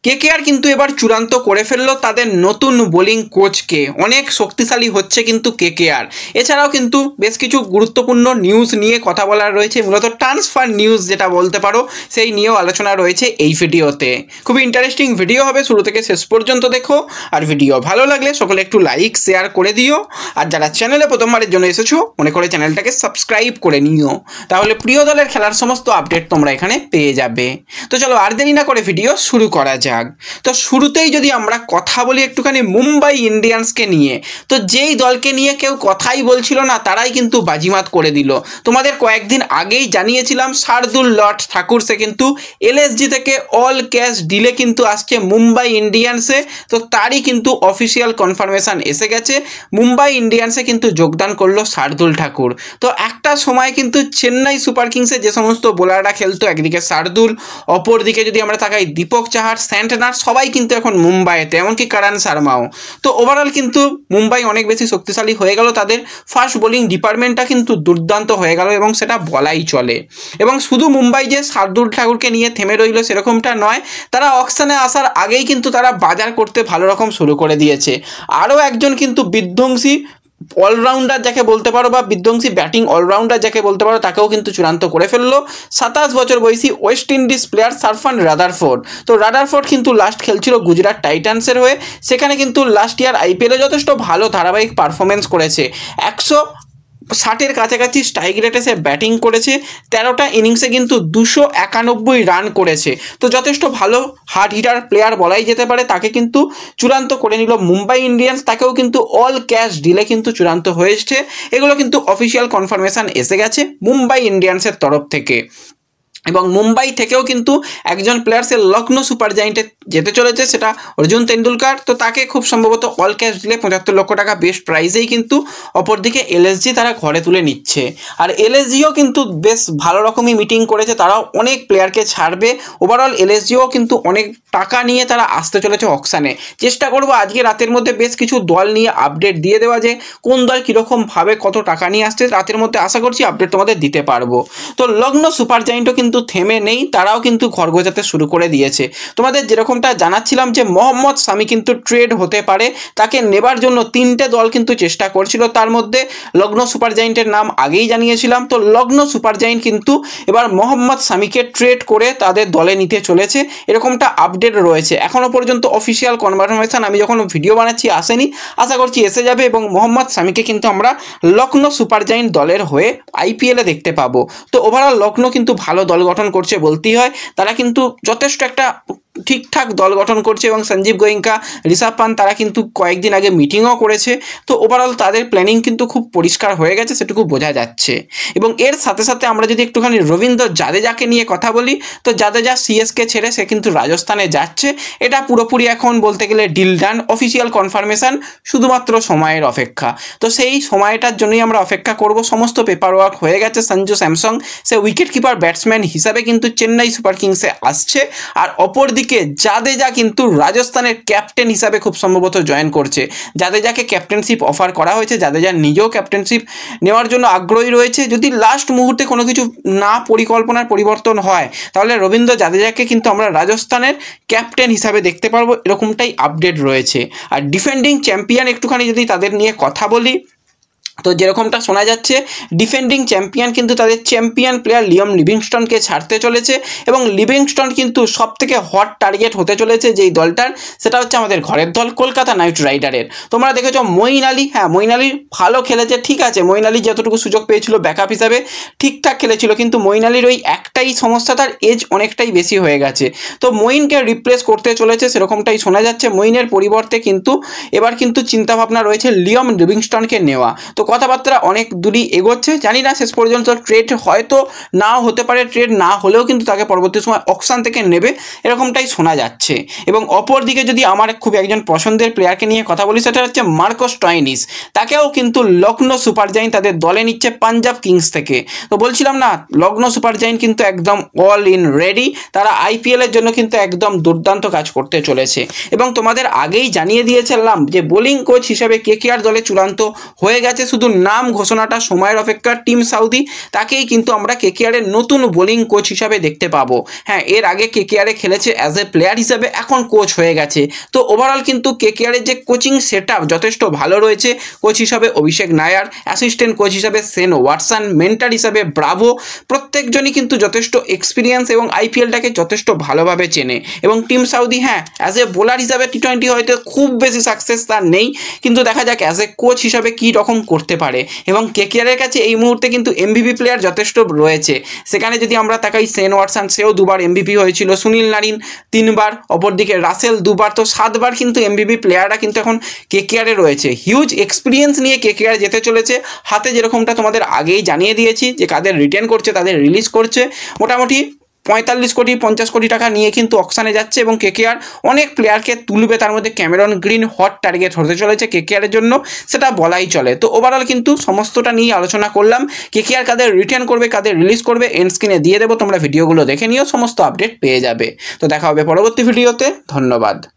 KKR কিন্তু এবার চূড়ান্ত করে ফেললো তাদের নতুন বোলিং কোচকে। অনেক শক্তিশালী হচ্ছে কিন্তু কেকেআর। এছাড়াও কিন্তু বেশ কিছু গুরুত্বপূর্ণ নিউজ নিয়ে কথা বলার রয়েছে, মূলত ট্রান্সফার নিউজ যেটা বলতে পারো, সেই নিয়েও আলোচনা রয়েছে এই ভিডিওতে। খুবই ইন্টারেস্টিং ভিডিও হবে, শুরু থেকে শেষ পর্যন্ত দেখো। আর ভিডিও ভালো লাগলে সকলে একটু লাইক শেয়ার করে দিও। আর যারা চ্যানেলে প্রথমবারের জন্য এসেছো মনে করে চ্যানেলটাকে সাবস্ক্রাইব করে নিও, তাহলে প্রিয় দলের খেলার সমস্ত আপডেট তোমরা এখানে পেয়ে যাবে। তো চলো আর দেরি না করে ভিডিও শুরু করা যাক। তো শুরুতেই যদি আমরা কথা বলি একটুখানি মুম্বাই ইন্ডিয়ান্সকে নিয়ে, তো যেই দলকে নিয়ে কেউ কথাই বলছিল না তারাই কিন্তু বাজিমাত করে দিল। তোমাদের কয়েকদিন আগেই জানিয়েছিলাম শার্দুল ঠাকুর সে কিন্তু এলএসজি থেকে অল ক্যাশ ডিলে কিন্তু আসছে মুম্বাই ইন্ডিয়ান্সে। তো তারই কিন্তু অফিসিয়াল কনফার্মেশন এসে গেছে, মুম্বাই ইন্ডিয়ান্সে কিন্তু যোগদান করলো শার্দুল ঠাকুর। তো একটা সময় কিন্তু চেন্নাই সুপার কিংসে যে সমস্ত বোলাররা খেলতো, একদিকে শার্দুল, অপরদিকে যদি আমরা তাকাই দীপক চাহার, স্যান্টনার, সবাই কিন্তু এখন মুম্বাইতে, এমনকি করণ শর্মাও। তো ওভারঅল কিন্তু মুম্বাই অনেক বেশি শক্তিশালী হয়ে গেল, তাদের ফাস্ট বোলিং ডিপার্টমেন্টটা কিন্তু দুর্দান্ত হয়ে গেল এবং সেটা বলাই চলে। এবং শুধু মুম্বাই যে শার্দুল ঠাকুরকে নিয়ে থেমে রইল সেরকমটা নয়, তারা অকশনে আসার আগেই কিন্তু তারা বাজার করতে ভালো রকম শুরু করে দিয়েছে। আরও একজন কিন্তু বিধ্বংসী অলরাউন্ডার যাকে বলতে পারো, বা বিধ্বংসী ব্যাটিং অলরাউন্ডার যাকে বলতে পারো, তাকেও কিন্তু চূড়ান্ত করে ফেললো 27 বছর বয়সী ওয়েস্ট ইন্ডিজ প্লেয়ার সারফান রাদারফোর্ড। তো রাদারফোর্ড কিন্তু লাস্ট খেলছিল গুজরাট টাইটান্সের হয়ে, সেখানে কিন্তু লাস্ট ইয়ার আইপিএলে যথেষ্ট ভালো ধারাবাহিক পারফরমেন্স করেছে। 160-এর কাছাকাছি স্ট্রাইক রেটে সে ব্যাটিং করেছে, 13টা ইনিংসে কিন্তু 291 রান করেছে। তো যথেষ্ট ভালো হার্ড হিটার প্লেয়ার বলাই যেতে পারে, তাকে কিন্তু চূড়ান্ত করে নিল মুম্বাই ইন্ডিয়ান্স। তাকেও কিন্তু অল ক্যাশ ডিলে কিন্তু চূড়ান্ত হয়েছে। এগুলো কিন্তু অফিসিয়াল কনফার্মেশন এসে গেছে মুম্বাই ইন্ডিয়ান্সের তরফ থেকে। এবং মুম্বাই থেকেও কিন্তু একজন প্লেয়ার সে লখনৌ সুপার জায়েন্টে যেতে চলেছে, সেটা অর্জুন তেন্ডুলকার। তো তাকে খুব সম্ভবত অল ক্যাশ দিলে 75 লক্ষ টাকা বেস্ট প্রাইজেই কিন্তু অপরদিকে এলএসজি তারা ঘরে তুলে নিচ্ছে। আর এলএসজিও কিন্তু বেশ ভালো রকমই মিটিং করেছে, তারাও অনেক প্লেয়ারকে ছাড়বে। ওভারঅল এলএসজিও কিন্তু অনেক টাকা নিয়ে তারা আসতে চলেছে অকশানে। চেষ্টা করবো আজকে রাতের মধ্যে বেশ কিছু দল নিয়ে আপডেট দিয়ে দেওয়া, যে কোন দল কীরকমভাবে কত টাকা নিয়ে আসছে। রাতের মধ্যে আশা করছি আপডেট তোমাদের দিতে পারবো। তো লখনৌ সুপার জায়েন্টও কিন্তু থেমে নেই, তারাও কিন্তু ঘর গোছাতে শুরু করে দিয়েছে। তোমাদের যেরকমটা জানাচ্ছিলাম যে মোহাম্মদ শামি কিন্তু ট্রেড হতে পারে, তাকে নেবার জন্য 3টে দল কিন্তু চেষ্টা করছিল, তার মধ্যে লখনৌ সুপার জায়েন্টের নাম আগেই জানিয়েছিলাম। তো লখনৌ সুপার জায়েন্ট কিন্তু এবার মোহাম্মদ শামিকে ট্রেড করে তাদের দলে নিতে চলেছে, এরকমটা আপডেট রয়েছে। এখনও পর্যন্ত অফিসিয়াল কনফার্মেশন আমি যখন ভিডিও বানাচ্ছি আসেনি, আশা করছি এসে যাবে এবং মোহাম্মদ শামিকে কিন্তু আমরা লখনৌ সুপার জায়েন্ট দলের হয়ে আইপিএলে দেখতে পাবো। তো ওভারঅল লখনৌ কিন্তু ভালো দল গঠন করছে বলতেই হয়, তারা কিন্তু যথেষ্ট একটা ঠিকঠাক দল গঠন করছে। এবং সঞ্জীব গোয়েঙ্কা, ঋষভ পান্ত তারা কিন্তু কয়েকদিন আগে মিটিংও করেছে। তো ওভারঅল তাদের প্ল্যানিং কিন্তু খুব পরিষ্কার হয়ে গেছে, সেটুকু বোঝা যাচ্ছে। এবং এর সাথে সাথে আমরা যদি একটুখানি রবীন্দ্র জাদেজাকে নিয়ে কথা বলি, তো জাদেজা সিএসকে ছেড়ে সে কিন্তু রাজস্থানে যাচ্ছে। এটা পুরোপুরি এখন বলতে গেলে ডিল ডান, অফিসিয়াল কনফার্মেশন, শুধুমাত্র সময়ের অপেক্ষা। তো সেই সময়টার জন্যই আমরা অপেক্ষা করব। সমস্ত পেপার ওয়ার্ক হয়ে গেছে। সঞ্জু স্যামসং সে উইকেট কিপার ব্যাটসম্যান হিসাবে কিন্তু চেন্নাই সুপার কিংসে আসছে। আর অপরদিকে জাদেজা কিন্তু রাজস্থানের ক্যাপ্টেন হিসাবে খুব সম্ভবত জয়েন করছে। জাদেজাকে ক্যাপ্টেনশিপ অফার করা হয়েছে, জাদেজা নিজেও ক্যাপ্টেনশিপ নেওয়ার জন্য আগ্রহী রয়েছে। যদি লাস্ট মুহূর্তে কোনো কিছু না পরিকল্পনার পরিবর্তন হয়, তাহলে রবীন্দ্র জাদেজাকে কিন্তু আমরা রাজস্থানের ক্যাপ্টেন হিসাবে দেখতে পারবো, এরকমটাই আপডেট রয়েছে। আর ডিফেন্ডিং চ্যাম্পিয়ন একটুখানি যদি তাদের নিয়ে কথা বলি, তো যেরকমটা শোনা যাচ্ছে ডিফেন্ডিং চ্যাম্পিয়ন কিন্তু তাদের চ্যাম্পিয়ন প্লেয়ার লিয়াম লিভিংস্টনকে ছাড়তে চলেছে। এবং লিভিংস্টন কিন্তু সবথেকে হট টার্গেট হতে চলেছে যেই দলটার, সেটা হচ্ছে আমাদের ঘরের দল কলকাতা নাইট রাইডারের। তোমরা দেখেছো মঈন আলী, হ্যাঁ মঈন আলী ভালো খেলেছে, ঠিক আছে, মঈন আলী যতটুকু সুযোগ পেয়েছিল ব্যাকআপ হিসাবে ঠিকঠাক খেলেছিল, কিন্তু মঈন আলীর ওই একটাই সমস্যা, তার এজ অনেকটাই বেশি হয়ে গেছে। তো মঈনকে রিপ্লেস করতে চলেছে সেরকমটাই শোনা যাচ্ছে। মঈনের পরিবর্তে কিন্তু এবার কিন্তু চিন্তাভাবনা রয়েছে লিয়াম লিভিংস্টনকে নেওয়া। তো কথাবার্তা অনেক দূরই এগোচ্ছে, জানি না শেষ পর্যন্ত ট্রেড হয়তো নাও হতে পারে, ট্রেড না হলেও কিন্তু তাকে পরবর্তী সময় অকশন থেকে নেবে, এরকমটাই শোনা যাচ্ছে। এবং অপরদিকে যদি আমার খুব একজন পছন্দের প্লেয়ারকে নিয়ে কথা বলি, সেটা হচ্ছে মার্কো স্টয়নিস। তাকেও কিন্তু লখনৌ সুপার জায়েন্ট তাদের দলে নিচ্ছে পাঞ্জাব কিংস থেকে। তো বলছিলাম না, লখনৌ সুপার জায়েন্ট কিন্তু একদম অল ইন রেডি, তারা আইপিএলের জন্য কিন্তু একদম দুর্দান্ত কাজ করতে চলেছে। এবং তোমাদের আগেই জানিয়ে দিয়েছিলাম যে বোলিং কোচ হিসেবে কেকেআর দলে চূড়ান্ত হয়ে গেছে শুধু শুধু নাম ঘোষণাটা সময়ের অপেক্ষা। টিম সাউদি তাকেই কিন্তু আমরা কেকেআরের নতুন বোলিং কোচ হিসাবে দেখতে পাবো। হ্যাঁ, এর আগে কেকেআরে খেলেছে অ্যাজ এ প্লেয়ার হিসাবে, এখন কোচ হয়ে গেছে। তো ওভারঅল কিন্তু কেকেআরের যে কোচিং সেট আপ যথেষ্ট ভালো রয়েছে। কোচ হিসাবে অভিষেক নায়ার, অ্যাসিস্ট্যান্ট কোচ হিসাবে সেন ওয়াটসন, মেন্টার হিসাবে ব্রাভো, প্রত্যেকজনই কিন্তু যথেষ্ট এক্সপিরিয়েন্স এবং আইপিএলটাকে যথেষ্ট ভালোভাবে চেনে। এবং টিম সাউদি হ্যাঁ অ্যাজ এ বোলার হিসাবে টি-20 হয়তো খুব বেশি সাকসেস তার নেই, কিন্তু দেখা যাক অ্যাজ এ কোচ হিসাবে কী রকম করতে পারে। এবং কেকেআরের কাছে এই মুহূর্তে কিন্তু এমভিপি প্লেয়ার যথেষ্ট রয়েছে। সেখানে যদি আমরা তাকাই, সেন ওয়াটসন সেও 2বার এমভিপি হয়েছিল, সুনীল নারিন 3বার, অপরদিকে রাসেল 2বার, তো 7বার কিন্তু এমভিপি প্লেয়াররা কিন্তু এখন কেকেআরে রয়েছে। হিউজ এক্সপিরিয়েন্স নিয়ে কেকেআর যেতে চলেছে। হাতে যেরকমটা তোমাদের আগেই জানিয়ে দিয়েছি যে কাদের রিটেন করছে, তাদের রিলিজ করছে। মোটামুটি 45 কোটি 50 কোটি টাকা নিয়ে কিন্তু অকশানে যাচ্ছে এবং কেকেআর অনেক প্লেয়ারকে তুলবে। তার মধ্যে ক্যামেরন গ্রিন হট টার্গেট হতে চলেছে কেকেআরের জন্য, সেটা বলাই চলে। তো ওভারঅল কিন্তু সমস্তটা নিয়ে আলোচনা করলাম। কেকেআর কাদের রিটার্ন করবে, কাদের রিলিজ করবে, এন্ড স্ক্রিনে দিয়ে দেবো, তোমরা ভিডিওগুলো দেখে নিও, সমস্ত আপডেট পেয়ে যাবে। তো দেখা হবে পরবর্তী ভিডিওতে। ধন্যবাদ।